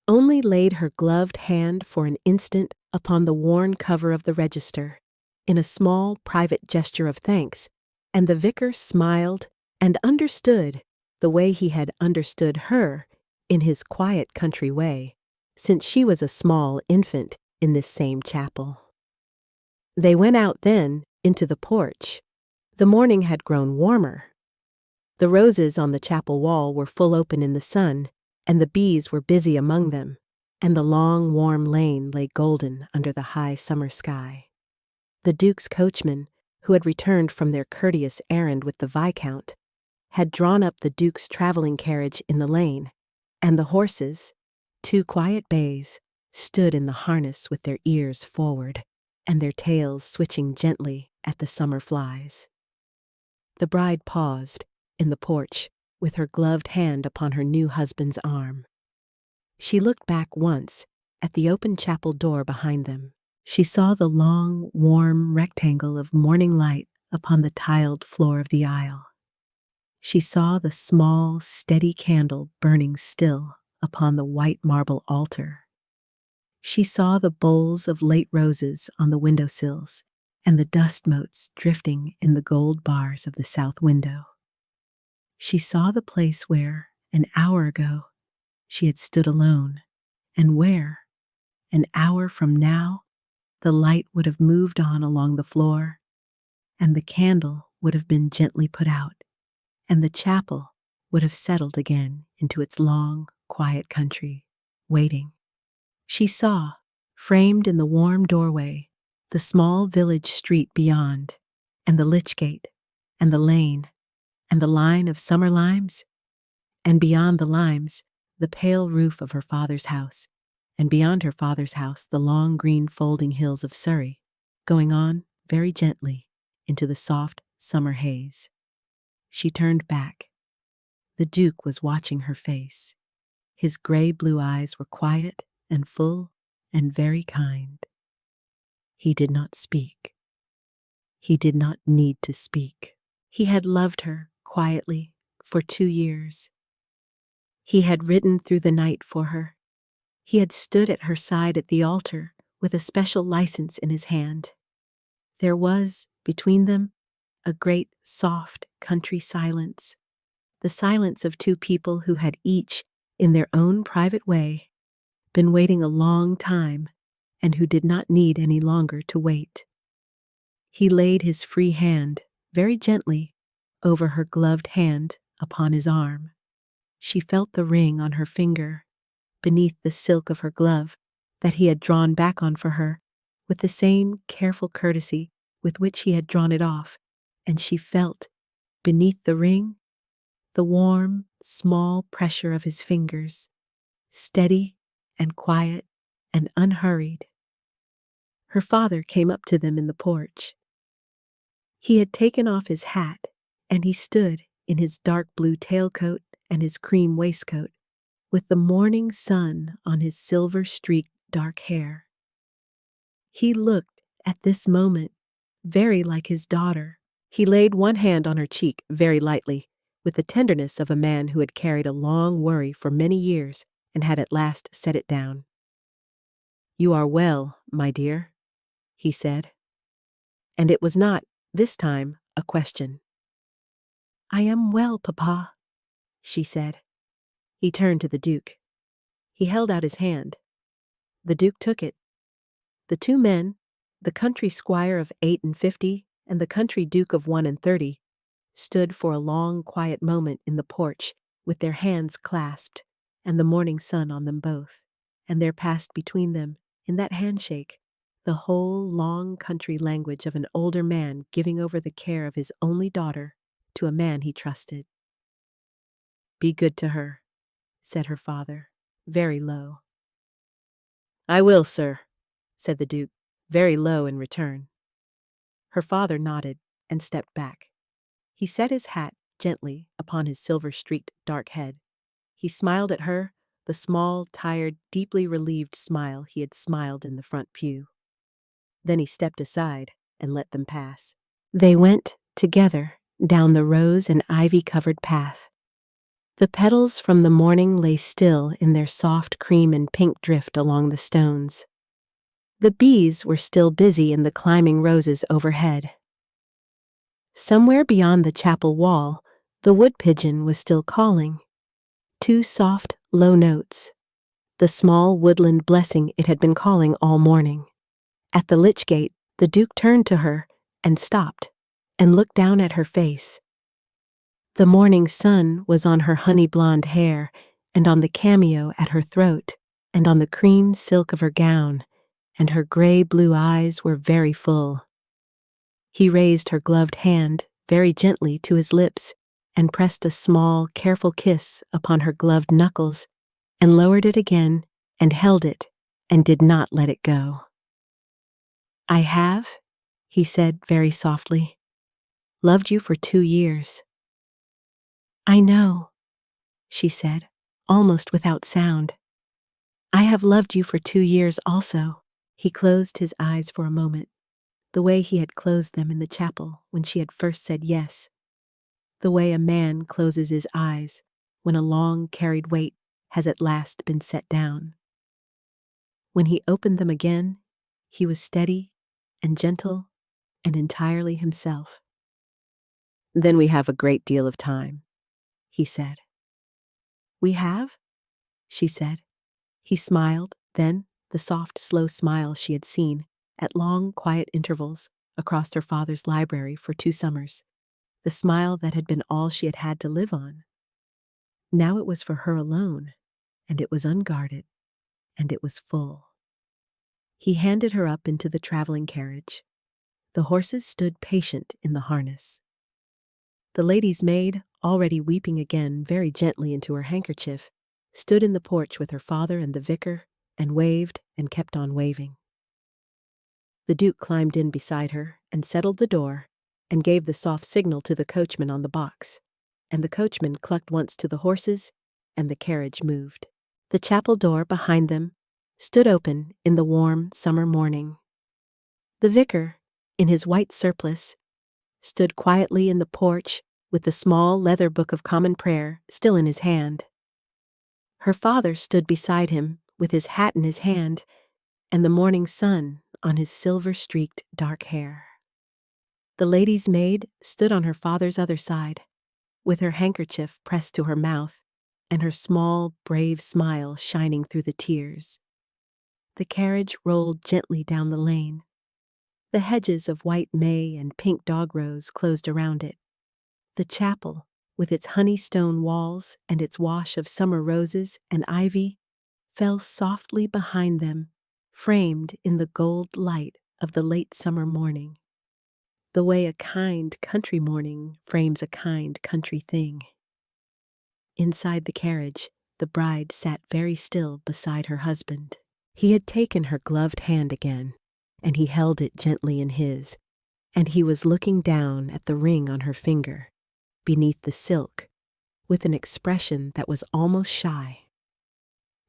only laid her gloved hand for an instant upon the worn cover of the register, in a small private gesture of thanks, and the vicar smiled and understood the way he had understood her in his quiet country way, since she was a small infant in this same chapel. They went out then into the porch. The morning had grown warmer. The roses on the chapel wall were full open in the sun, and the bees were busy among them, and the long, warm lane lay golden under the high summer sky. The Duke's coachman, who had returned from their courteous errand with the Viscount, had drawn up the Duke's traveling carriage in the lane, and the horses, 2 quiet bays, stood in the harness with their ears forward, and their tails switching gently at the summer flies. The bride paused, in the porch, with her gloved hand upon her new husband's arm. She looked back once at the open chapel door behind them. She saw the long, warm rectangle of morning light upon the tiled floor of the aisle. She saw the small, steady candle burning still upon the white marble altar. She saw the bowls of late roses on the windowsills and the dust motes drifting in the gold bars of the south window. She saw the place where, an hour ago, she had stood alone, and where, an hour from now, the light would have moved on along the floor, and the candle would have been gently put out, and the chapel would have settled again into its long, quiet country, waiting. She saw, framed in the warm doorway, the small village street beyond, and the lich gate, and the lane, and the line of summer limes, and beyond the limes, the pale roof of her father's house, and beyond her father's house, the long green folding hills of Surrey, going on very gently into the soft summer haze. She turned back. The Duke was watching her face. His gray-blue eyes were quiet and full and very kind. He did not speak. He did not need to speak. He had loved her quietly for 2 years. He had ridden through the night for her. He had stood at her side at the altar with a special license in his hand. There was, between them, a great, soft, country silence, the silence of 2 people who had each, in their own private way, been waiting a long time and who did not need any longer to wait. He laid his free hand, very gently, over her gloved hand upon his arm. She felt the ring on her finger, beneath the silk of her glove that he had drawn back on for her, with the same careful courtesy with which he had drawn it off, and she felt, beneath the ring, the warm, small pressure of his fingers, steady and quiet and unhurried. Her father came up to them in the porch. He had taken off his hat, and he stood in his dark blue tailcoat and his cream waistcoat, with the morning sun on his silver-streaked dark hair. He looked, at this moment, very like his daughter. He laid one hand on her cheek very lightly, with the tenderness of a man who had carried a long worry for many years and had at last set it down. "You are well, my dear," he said. And it was not, this time, a question. "I am well, Papa," she said. He turned to the Duke. He held out his hand. The Duke took it. The 2 men, the country squire of 58 and the country duke of 31, stood for a long, quiet moment in the porch with their hands clasped and the morning sun on them both, and there passed between them, in that handshake, the whole long country language of an older man giving over the care of his only daughter to a man he trusted. "Be good to her," said her father, very low. "I will, sir," said the Duke, very low in return. Her father nodded and stepped back. He set his hat gently upon his silver-streaked dark head. He smiled at her, the small, tired, deeply relieved smile he had smiled in the front pew. Then he stepped aside and let them pass. They went, together, down the rose and ivy-covered path. The petals from the morning lay still in their soft cream and pink drift along the stones. The bees were still busy in the climbing roses overhead. Somewhere beyond the chapel wall, the wood pigeon was still calling. 2 soft, low notes. The small woodland blessing it had been calling all morning. At the lich gate, the Duke turned to her and stopped and looked down at her face. The morning sun was on her honey-blonde hair and on the cameo at her throat and on the cream silk of her gown, and her gray-blue eyes were very full. He raised her gloved hand very gently to his lips and pressed a small, careful kiss upon her gloved knuckles and lowered it again and held it and did not let it go. "I have," he said very softly, "loved you for 2 years. "I know," she said, almost without sound. I have loved you for 2 years also. He closed his eyes for a moment, the way he had closed them in the chapel when she had first said yes, the way a man closes his eyes when a long carried weight has at last been set down. When he opened them again, he was steady and gentle and entirely himself. Then we have a great deal of time, he said. We have? She said. He smiled, then, the soft, slow smile she had seen, at long, quiet intervals, across her father's library for 2 summers, the smile that had been all she had had to live on. Now it was for her alone, and it was unguarded, and it was full. He handed her up into the traveling carriage. The horses stood patient in the harness. The lady's maid, already weeping again very gently into her handkerchief, stood in the porch with her father and the vicar, and waved and kept on waving. The Duke climbed in beside her and settled the door and gave the soft signal to the coachman on the box, and the coachman clucked once to the horses, and the carriage moved. The chapel door behind them stood open in the warm summer morning. The vicar, in his white surplice, stood quietly in the porch with the small leather book of Common Prayer still in his hand. Her father stood beside him with his hat in his hand and the morning sun on his silver-streaked dark hair. The lady's maid stood on her father's other side, with her handkerchief pressed to her mouth and her small, brave smile shining through the tears. The carriage rolled gently down the lane. The hedges of white may and pink dog rose closed around it. The chapel, with its honey-stone walls and its wash of summer roses and ivy, fell softly behind them, framed in the gold light of the late summer morning, the way a kind country morning frames a kind country thing. Inside the carriage, the bride sat very still beside her husband. He had taken her gloved hand again, and he held it gently in his, and he was looking down at the ring on her finger, beneath the silk, with an expression that was almost shy.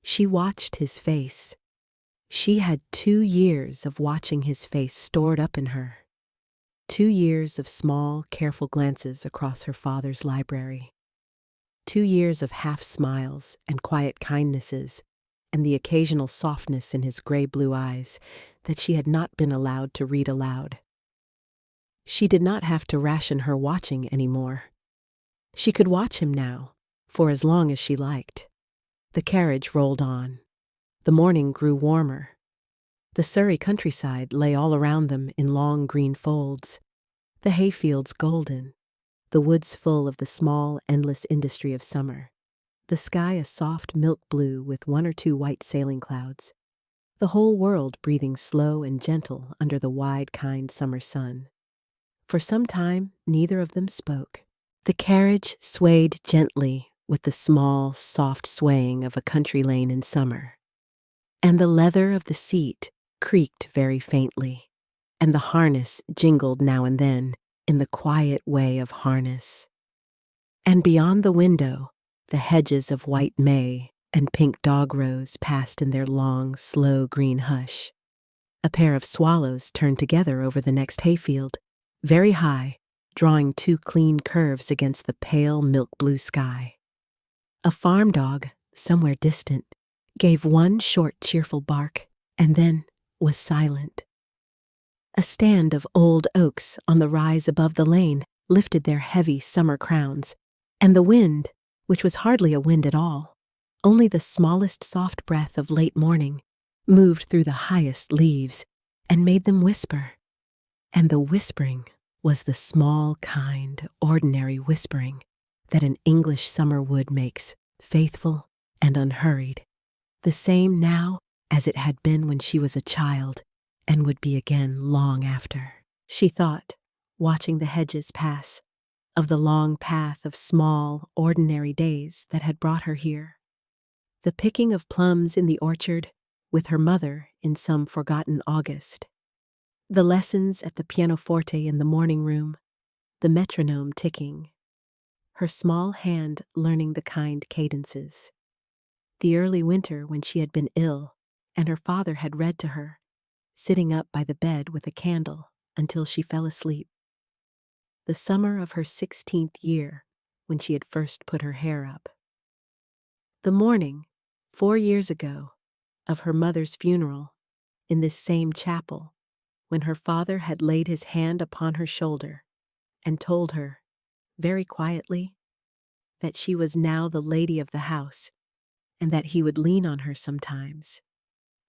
She watched his face. She had 2 years of watching his face stored up in her. 2 years of small, careful glances across her father's library. 2 years of half-smiles and quiet kindnesses, and the occasional softness in his gray-blue eyes that she had not been allowed to read aloud. She did not have to ration her watching anymore. She could watch him now, for as long as she liked. The carriage rolled on. The morning grew warmer. The Surrey countryside lay all around them in long green folds, the hayfields golden, the woods full of the small, endless industry of summer, the sky a soft milk blue with 1 or 2 white sailing clouds, the whole world breathing slow and gentle under the wide, kind summer sun. For some time, neither of them spoke. The carriage swayed gently with the small, soft swaying of a country lane in summer, and the leather of the seat creaked very faintly, and the harness jingled now and then in the quiet way of harness. And beyond the window, the hedges of white may and pink dog rose passed in their long, slow green hush. A pair of swallows turned together over the next hayfield, very high, drawing 2 clean curves against the pale milk-blue sky. A farm dog, somewhere distant, gave 1 short cheerful bark, and then was silent. A stand of old oaks on the rise above the lane lifted their heavy summer crowns, and the wind, which was hardly a wind at all, only the smallest soft breath of late morning, moved through the highest leaves and made them whisper. And the whispering was the small, kind, ordinary whispering that an English summer wood makes, faithful and unhurried, the same now as it had been when she was a child and would be again long after. She thought, watching the hedges pass, of the long path of small, ordinary days that had brought her here. The picking of plums in the orchard with her mother in some forgotten August. The lessons at the pianoforte in the morning room, the metronome ticking. her small hand learning the kind cadences. The early winter when she had been ill, and her father had read to her, sitting up by the bed with a candle until she fell asleep. The summer of her 16th year, when she had first put her hair up. The morning, 4 years ago, of her mother's funeral, in this same chapel, when her father had laid his hand upon her shoulder and told her, very quietly, that she was now the lady of the house, and that he would lean on her sometimes,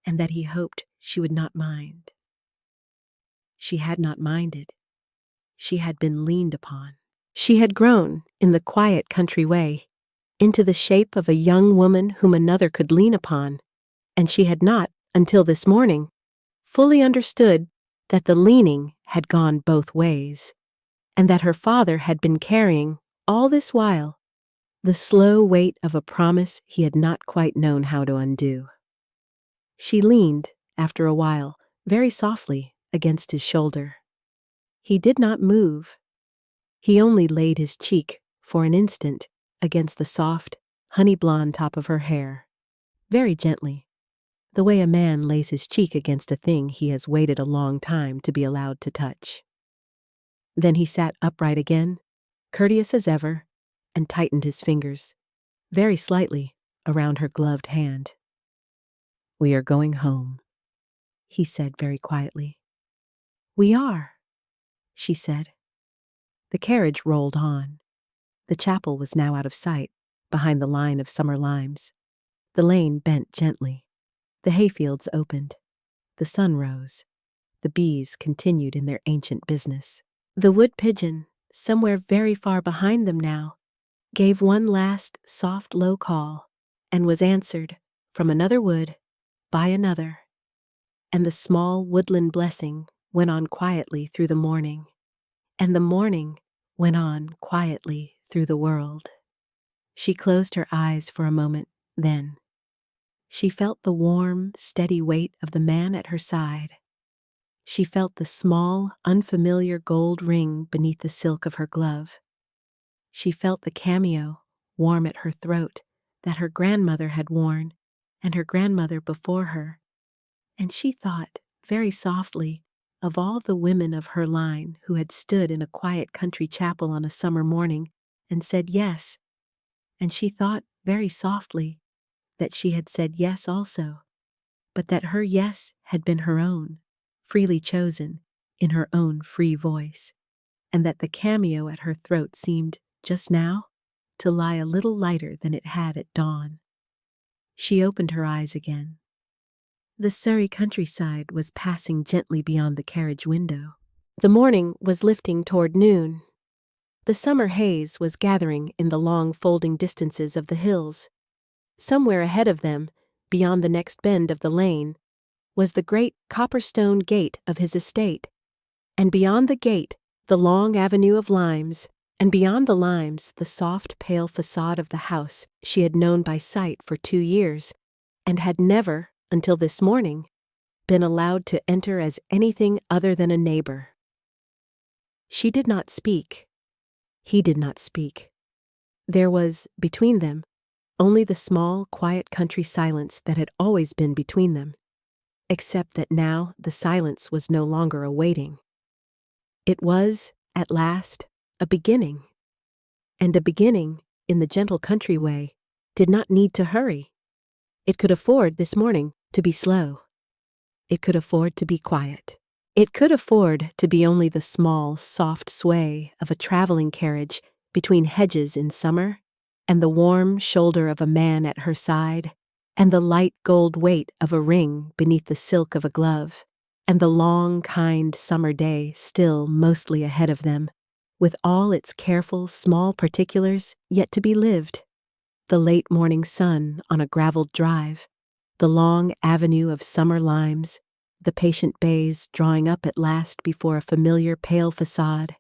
and that he hoped she would not mind. She had not minded. She had been leaned upon. She had grown, in the quiet country way, into the shape of a young woman whom another could lean upon, and she had not, until this morning, fully understood that the leaning had gone both ways, and that her father had been carrying, all this while, the slow weight of a promise he had not quite known how to undo. She leaned, after a while, very softly against his shoulder. He did not move. He only laid his cheek, for an instant, against the soft, honey-blonde top of her hair, very gently, the way a man lays his cheek against a thing he has waited a long time to be allowed to touch. Then he sat upright again, courteous as ever, and tightened his fingers, very slightly, around her gloved hand. "We are going home," he said very quietly. "We are," she said. The carriage rolled on. The chapel was now out of sight, behind the line of summer limes. The lane bent gently. The hayfields opened. The sun rose. The bees continued in their ancient business. The wood pigeon, somewhere very far behind them now, gave one last soft low call, and was answered, from another wood, by another, and the small woodland blessing went on quietly through the morning, and the morning went on quietly through the world. She closed her eyes for a moment, then. She felt the warm, steady weight of the man at her side. She felt the small, unfamiliar gold ring beneath the silk of her glove. She felt the cameo, warm at her throat, that her grandmother had worn, and her grandmother before her, and she thought, very softly, of all the women of her line who had stood in a quiet country chapel on a summer morning and said yes, and she thought, very softly, that she had said yes also, but that her yes had been her own, freely chosen, in her own free voice, and that the cameo at her throat seemed, just now, to lie a little lighter than it had at dawn. She opened her eyes again. The Surrey countryside was passing gently beyond the carriage window. The morning was lifting toward noon. The summer haze was gathering in the long folding distances of the hills. Somewhere ahead of them, beyond the next bend of the lane, was the great copper-stone gate of his estate, and beyond the gate the long avenue of limes, and beyond the limes the soft pale facade of the house she had known by sight for 2 years, and had never, until this morning, been allowed to enter as anything other than a neighbor. She did not speak. He did not speak. There was, between them, only the small, quiet country silence that had always been between them, except that now the silence was no longer a waiting. It was, at last, a beginning. And a beginning, in the gentle country way, did not need to hurry. It could afford, this morning, to be slow. It could afford to be quiet. It could afford to be only the small, soft sway of a traveling carriage between hedges in summer, and the warm shoulder of a man at her side, and the light gold weight of a ring beneath the silk of a glove, and the long, kind summer day still mostly ahead of them, with all its careful, small particulars yet to be lived. The late morning sun on a gravelled drive, the long avenue of summer limes, the patient bays drawing up at last before a familiar pale facade,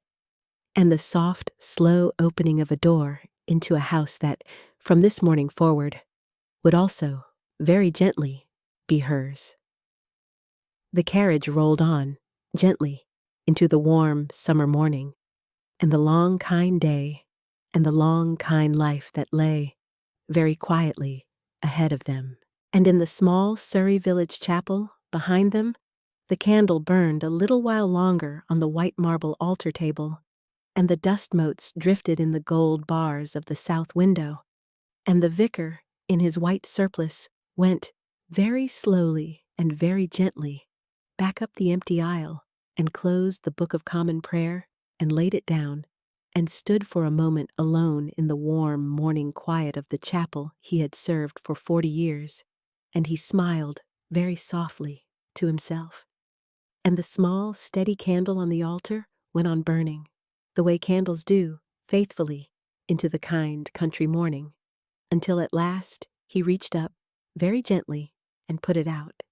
and the soft, slow opening of a door into a house that, from this morning forward, would also, very gently, be hers. The carriage rolled on, gently, into the warm summer morning, and the long kind day, and the long, kind life that lay, very quietly, ahead of them. And in the small Surrey village chapel, behind them, the candle burned a little while longer on the white marble altar table, and the dust motes drifted in the gold bars of the south window, and the vicar, in his white surplice, went, very slowly and very gently, back up the empty aisle, and closed the Book of Common Prayer, and laid it down, and stood for a moment alone in the warm morning quiet of the chapel he had served for 40 years, and he smiled, very softly, to himself. And the small, steady candle on the altar went on burning, the way candles do, faithfully, into the kind country morning, until at last he reached up, very gently, and put it out.